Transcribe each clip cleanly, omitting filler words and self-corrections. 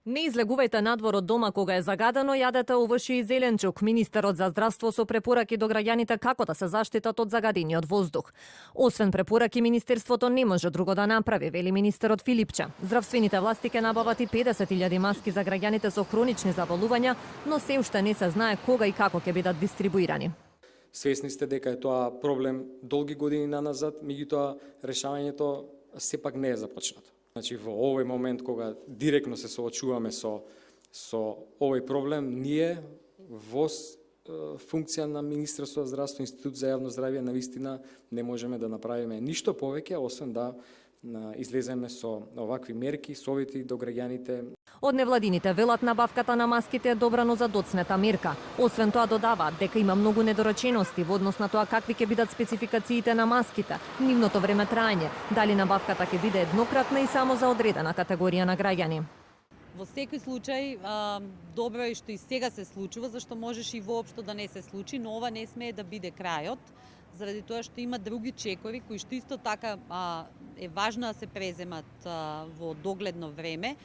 Не излегувајте надвор од дома кога е загадено, јадете овошје и зеленчук. Министерот за здравство со препораки до граѓаните како да се заштитат од загадениот воздух. Освен препораки, Министерството не може друго да направи, вели министерот Филипче. Здравствените власти ќе набават и 50.000 маски за граѓаните со хронични заболувања, но се уште не се знае кога и како ќе бидат дистрибуирани. Свесни сте дека е тоа проблем долги години наназад, меѓутоа решавањето сепак не е започнато. Значи, во овој момент, кога директно се соочуваме со овој проблем, ние во функција на Министерство за здравство, Институт за јавно здравје, навистина не можеме да направиме ништо повеќе, освен да излеземе со овакви мерки, совети до граѓаните. Од невладините велат набавката на маските е добра, но за доцнета мерка. Освен тоа додаваат дека има многу недоречености во однос на тоа какви ќе бидат спецификациите на маските, нивното време траење, дали набавката ќе биде еднократна и само за одредена категорија на граѓани. Во секој случај, добро е што и сега се случува, зашто можеш и воопшто да не се случи, но ова не смее да биде крајот, заради тоа што има други чекови кои што исто така е важно да се преземат во догледно време,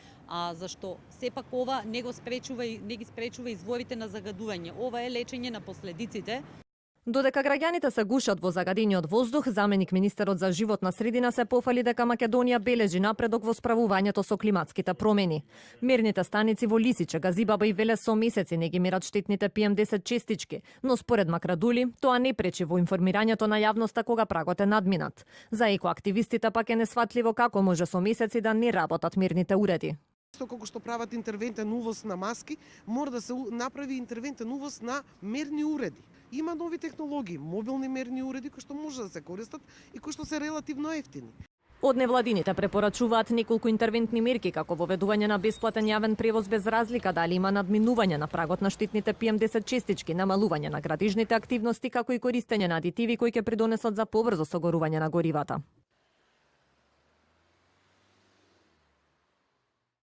зашто сепак ова не ги спречува изворите на загадување. Ова е лечење на последиците. Додека граѓаните се гушат во загадениот воздух, заменик министерот за животна средина се пофали дека Македонија бележи напредок во справувањето со климатските промени. Мерните станици во Лисиче, Газибаба и Велес со месеци не ги мерат штетните PM10 честички, но според Макрадули, тоа не пречи во информирањето на јавноста кога прагот е надминат. За екоактивистите пак е несватливо како може со месеци да не работат мерните уреди. Како што прават интервентен увоз на маски, мора да се направи интервентен увоз на мерни уреди. Има нови технологии, мобилни мерни уреди кои што може да се користат и кои што се релативно ефтини. Од невладините препорачуваат неколку интервентни мерки, како воведување на бесплатен јавен превоз без разлика дали има надминување на прагот на штетните PM10 честички, намалување на градижните активности, како и користење на адитиви кои ќе придонесат за побрзо согорување на горивата.